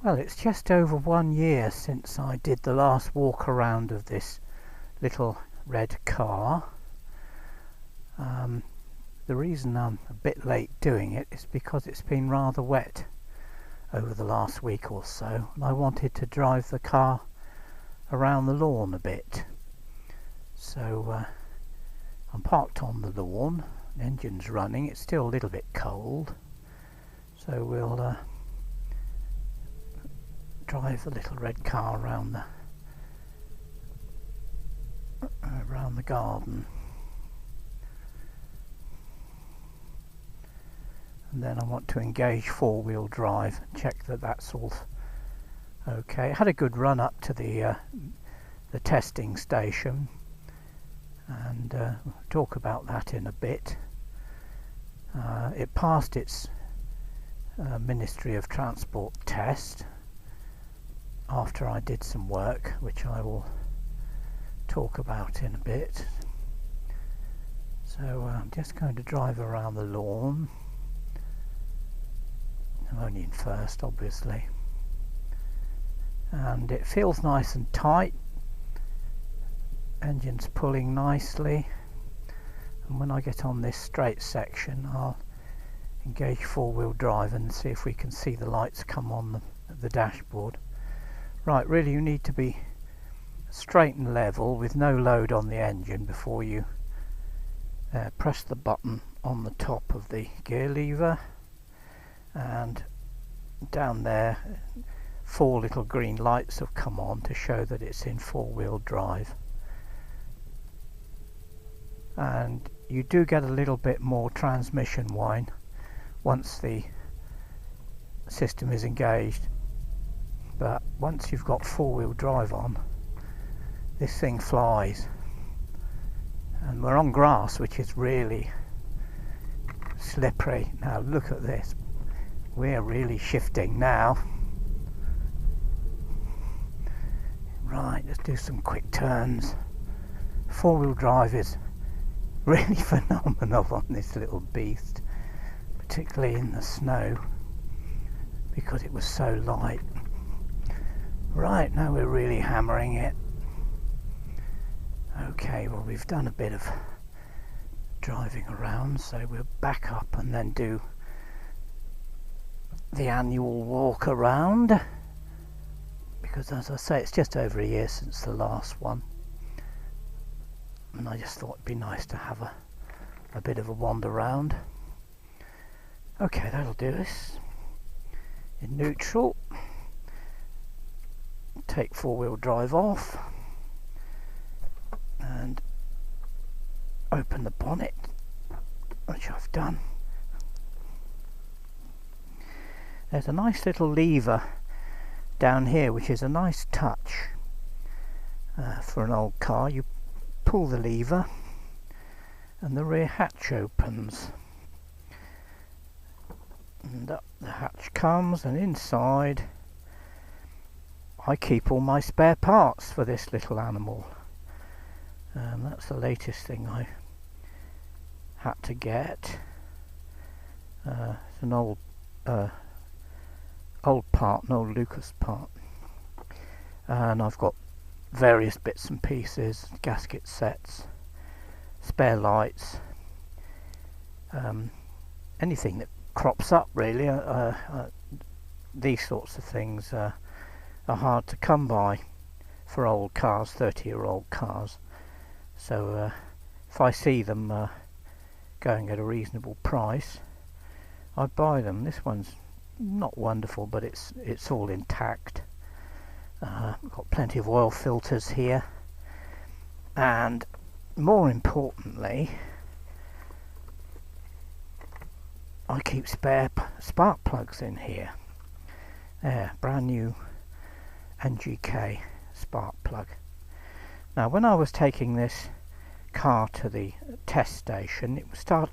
Well, it's just over 1 year since I did the last walk around of this little red car. The reason I'm a bit late doing it is because it's been rather wet over the last week or so, and I wanted to drive the car around the lawn a bit. So I'm parked on the lawn, the engine's running, it's still a little bit cold, so we'll drive the little red car around the garden. And then I want to engage four-wheel drive and check that that's all okay. I had a good run up to the testing station, and we'll talk about that in a bit. It passed its Ministry of Transport test after I did some work, which I will talk about in a bit. So I'm just going to drive around the lawn. I'm only in first, obviously, and it feels nice and tight. Engine's pulling nicely, and when I get on this straight section I'll engage four-wheel drive and see if we can see the lights come on the dashboard. Right, really you need to be straight and level with no load on the engine before you press the button on the top of the gear lever, and down there 4 little green lights have come on to show that it's in four-wheel drive. And you do get a little bit more transmission whine once the system is engaged, but once you've got four-wheel drive on, this thing flies. And we're on grass, which is really slippery. Now look at this, we're really shifting now. Right, let's do some quick turns. Four-wheel drive is really phenomenal on this little beast, particularly in the snow because it was so light. Right, now we're really hammering it. Okay, well we've done a bit of driving around, so we'll back up and then do the annual walk around, because as I say, it's just over a year since the last one, and I just thought it'd be nice to have a bit of a wander round. Okay, that'll do us. In neutral, take four-wheel drive off and open the bonnet, which I've done. There's a nice little lever down here which is a nice touch for an old car. You pull the lever and the rear hatch opens, and up the hatch comes, and inside I keep all my spare parts for this little animal. That's the latest thing I had to get. It's an old part, an old Lucas part, and I've got various bits and pieces, gasket sets, spare lights, anything that crops up really. These sorts of things are hard to come by for old cars, 30-year-old cars, so if I see them going at a reasonable price, I buy them. This one's not wonderful, but it's all intact. Got plenty of oil filters here, and more importantly I keep spare spark plugs in here. There, brand new NGK spark plug. Now when I was taking this car to the test station, it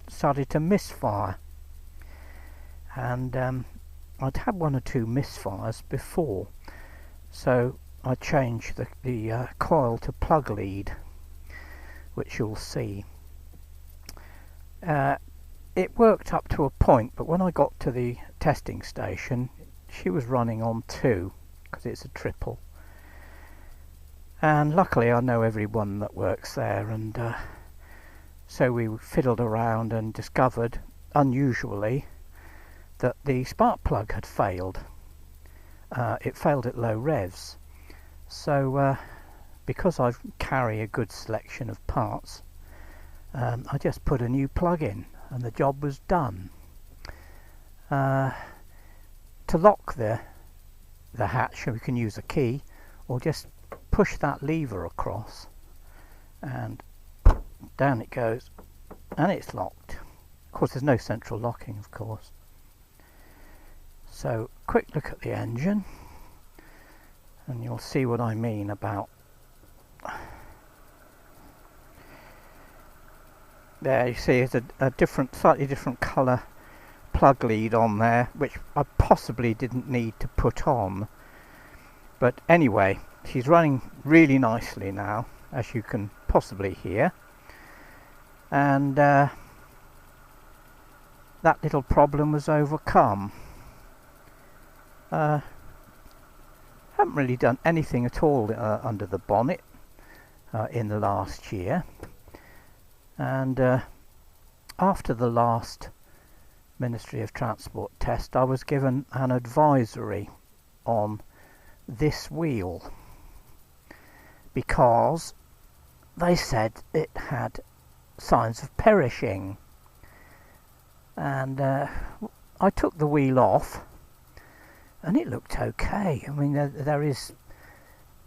started to misfire, and I'd had one or two misfires before, so I changed the coil to plug lead, which you'll see. It worked up to a point, but when I got to the testing station she was running on 2 because it's a triple, and luckily I know everyone that works there, and so we fiddled around and discovered, unusually, that the spark plug had failed. It failed at low revs. So because I carry a good selection of parts, I just put a new plug in and the job was done. To lock the hatch, we can use a key or just push that lever across and down it goes, and it's locked. Of course there's no central locking, of course. So quick look at the engine and you'll see what I mean about there. You see it's a different, slightly different colour plug lead on there, which I possibly didn't need to put on, but anyway, she's running really nicely now, as you can possibly hear, and that little problem was overcome. Haven't really done anything at all under the bonnet in the last year, and after the last Ministry of Transport test I was given an advisory on this wheel because they said it had signs of perishing, and I took the wheel off and it looked okay. I mean, there is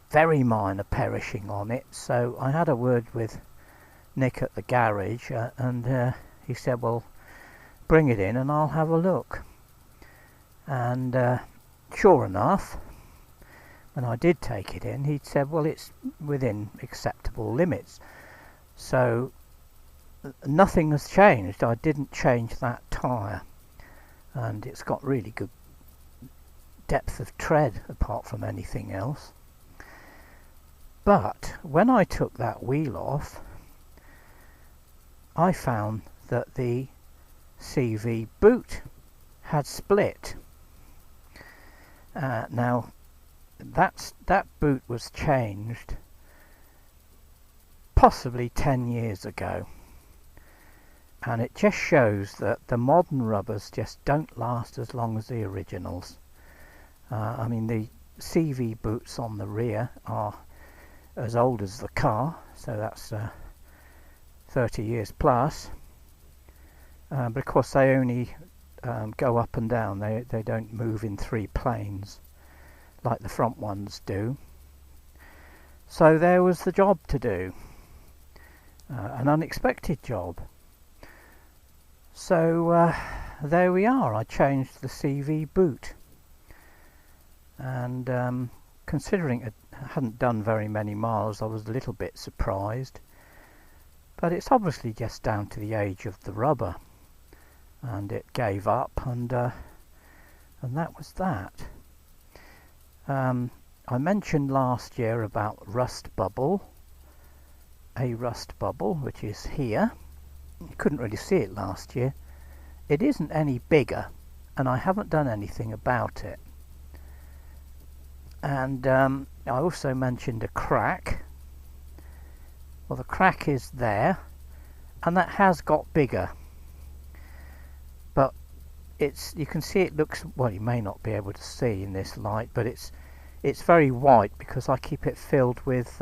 very minor perishing on it, so I had a word with Nick at the garage and he said, well, bring it in and I'll have a look. And sure enough, when I did take it in, he said, well, it's within acceptable limits. So nothing has changed. I didn't change that tyre, and it's got really good depth of tread apart from anything else. But when I took that wheel off, I found that the CV boot had split. Now that boot was changed possibly 10 years ago, and it just shows that the modern rubbers just don't last as long as the originals. I mean, the CV boots on the rear are as old as the car, so that's 30 years plus, but of course they only go up and down. They don't move in 3 planes like the front ones do. So there was the job to do, an unexpected job. So there we are. I changed the CV boot, and considering it hadn't done very many miles, I was a little bit surprised, but it's obviously just down to the age of the rubber, and it gave up, and that was that. I mentioned last year about rust bubble, a rust bubble which is here. You couldn't really see it last year. It isn't any bigger, and I haven't done anything about it. And I also mentioned a crack. Well, the crack is there, and that has got bigger, but you can see it looks, well, you may not be able to see in this light, but it's very white because I keep it filled with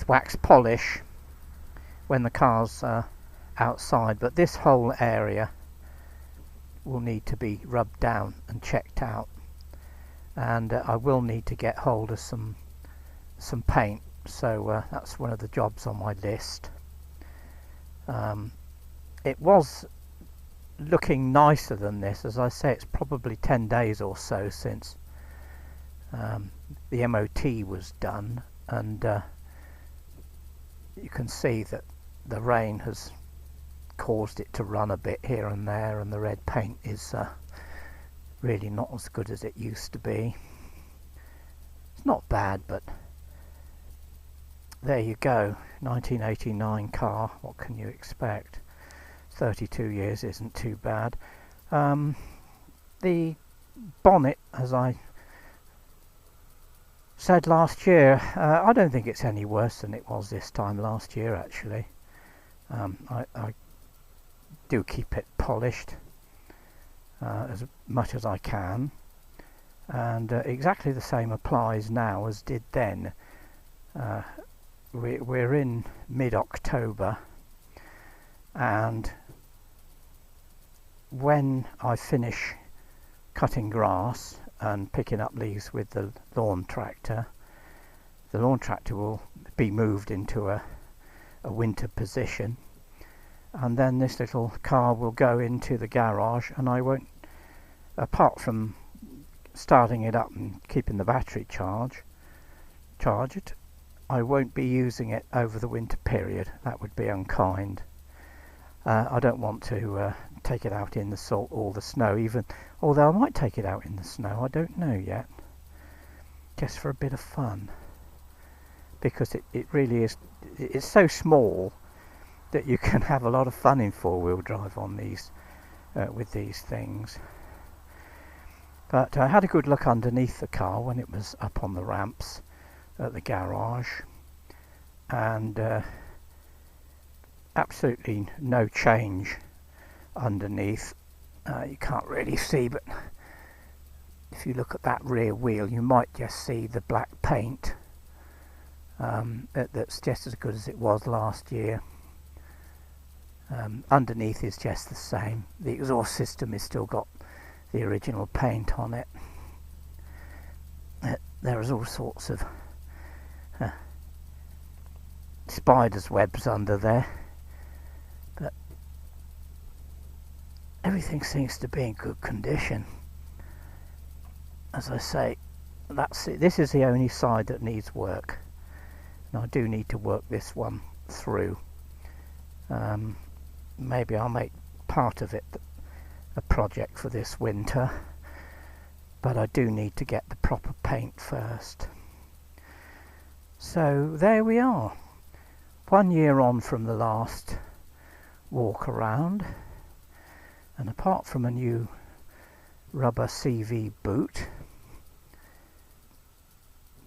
wax polish when the car's outside. But this whole area will need to be rubbed down and checked out, and I will need to get hold of some paint, so that's one of the jobs on my list. It was looking nicer than this. As I say, it's probably 10 days or so since the MOT was done, and you can see that the rain has caused it to run a bit here and there, and the red paint is really not as good as it used to be. It's not bad, but there you go. 1989 car, what can you expect? 32 years isn't too bad. The bonnet, as I said last year, I don't think it's any worse than it was this time last year actually. I do keep it polished as much as I can, and exactly the same applies now as did then. We're in mid-October, and when I finish cutting grass and picking up leaves with the lawn tractor will be moved into a winter position, and then this little car will go into the garage, and I won't, apart from starting it up and keeping the battery charged, I won't be using it over the winter period. That would be unkind. I don't want to take it out in the salt or the snow, even although I might take it out in the snow, I don't know yet, just for a bit of fun, because it really is, it's so small that you can have a lot of fun in four-wheel drive on these with these things. But I had a good look underneath the car when it was up on the ramps at the garage, and absolutely no change underneath. You can't really see, but if you look at that rear wheel you might just see the black paint that's just as good as it was last year. Underneath is just the same. The exhaust system has still got the original paint on it. There is all sorts of spiders' webs under there, but everything seems to be in good condition. As I say, that's it. This is the only side that needs work, and I do need to work this one through. Maybe I'll make part of it a project for this winter, but I do need to get the proper paint first. So there we are, 1 year on from the last walk around, and apart from a new rubber CV boot,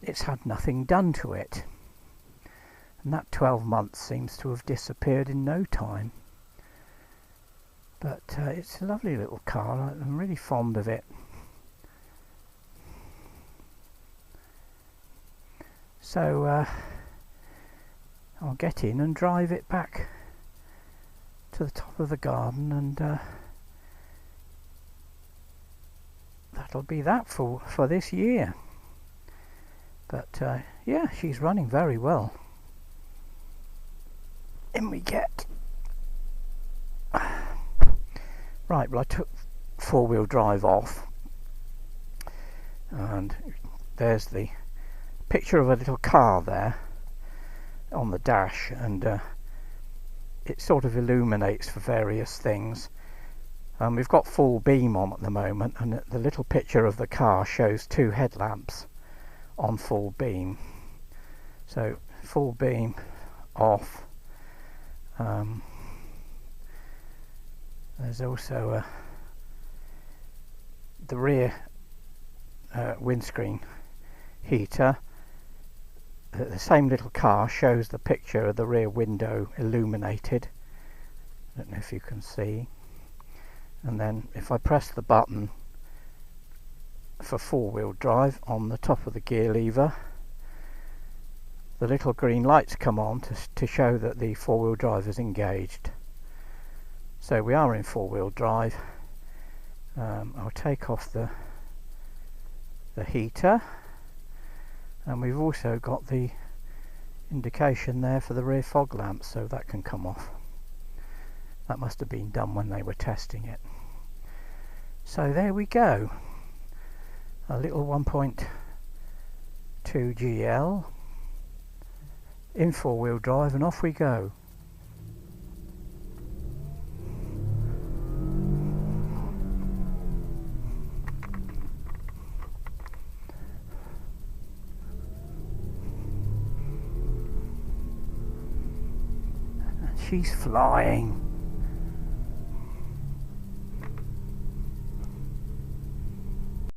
it's had nothing done to it, and that 12 months seems to have disappeared in no time. But it's a lovely little car. I'm really fond of it. So I'll get in and drive it back to the top of the garden, and that'll be that for this year. But yeah, she's running very well. In we get. Right, well, I took four-wheel drive off, and there's the picture of a little car there on the dash, and it sort of illuminates for various things. We've got full beam on at the moment, and the little picture of the car shows two headlamps on full beam. So full beam off. There's also the rear windscreen heater. The same little car shows the picture of the rear window illuminated. I don't know if you can see. And then if I press the button for four-wheel drive on the top of the gear lever, the little green lights come on to show that the four-wheel drive is engaged. So we are in four-wheel drive. I'll take off the heater, and we've also got the indication there for the rear fog lamps, so that can come off. That must have been done when they were testing it. So there we go, a little 1.2 GL in four-wheel drive, and off we go. She's flying.